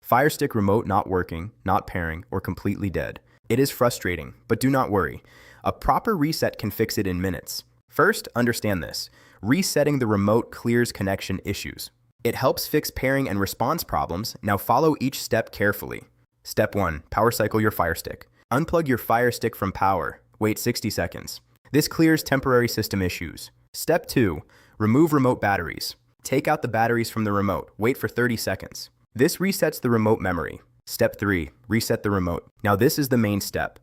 Firestick remote not working, not pairing, or completely dead. It is frustrating, but do not worry. A proper reset can fix it in minutes. First, understand this. Resetting the remote clears connection issues. It helps fix pairing and response problems. Now follow each step carefully. Step 1. Power cycle your Firestick. Unplug your Firestick from power. Wait 60 seconds. This clears temporary system issues. Step 2. Remove remote batteries. Take out the batteries from the remote. Wait for 30 seconds. This resets the remote memory. Step 3. Reset the remote. Now this is the main step.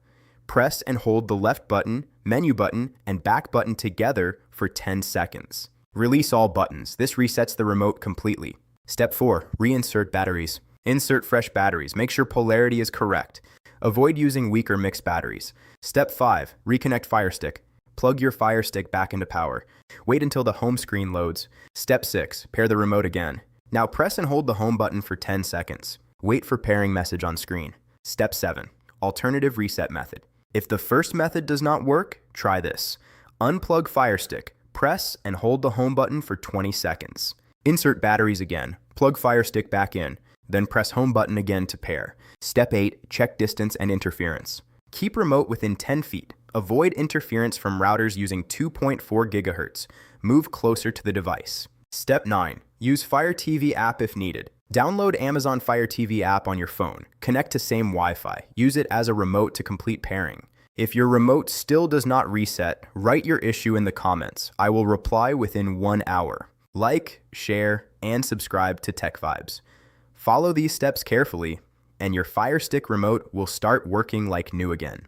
Press and hold the left button, menu button, and back button together for 10 seconds. Release all buttons. This resets the remote completely. Step 4. Reinsert batteries. Insert fresh batteries. Make sure polarity is correct. Avoid using weak or mixed batteries. Step 5. Reconnect Firestick. Plug your Firestick back into power. Wait until the home screen loads. Step 6. Pair the remote again. Now press and hold the home button for 10 seconds. Wait for pairing message on screen. Step 7. Alternative reset method. If the first method does not work, try this. Unplug Firestick. Press and hold the home button for 20 seconds. Insert batteries again. Plug Firestick back in. Then press home button again to pair. Step 8. Check distance and interference. Keep remote within 10 feet. Avoid interference from routers using 2.4 GHz. Move closer to the device. Step 9. Use Fire TV app if needed. Download Amazon Fire TV app on your phone. Connect to same Wi-Fi. Use it as a remote to complete pairing. If your remote still does not reset, write your issue in the comments. I will reply within 1 hour. Like, share, and subscribe to TechVibes. Follow these steps carefully, and your Firestick remote will start working like new again.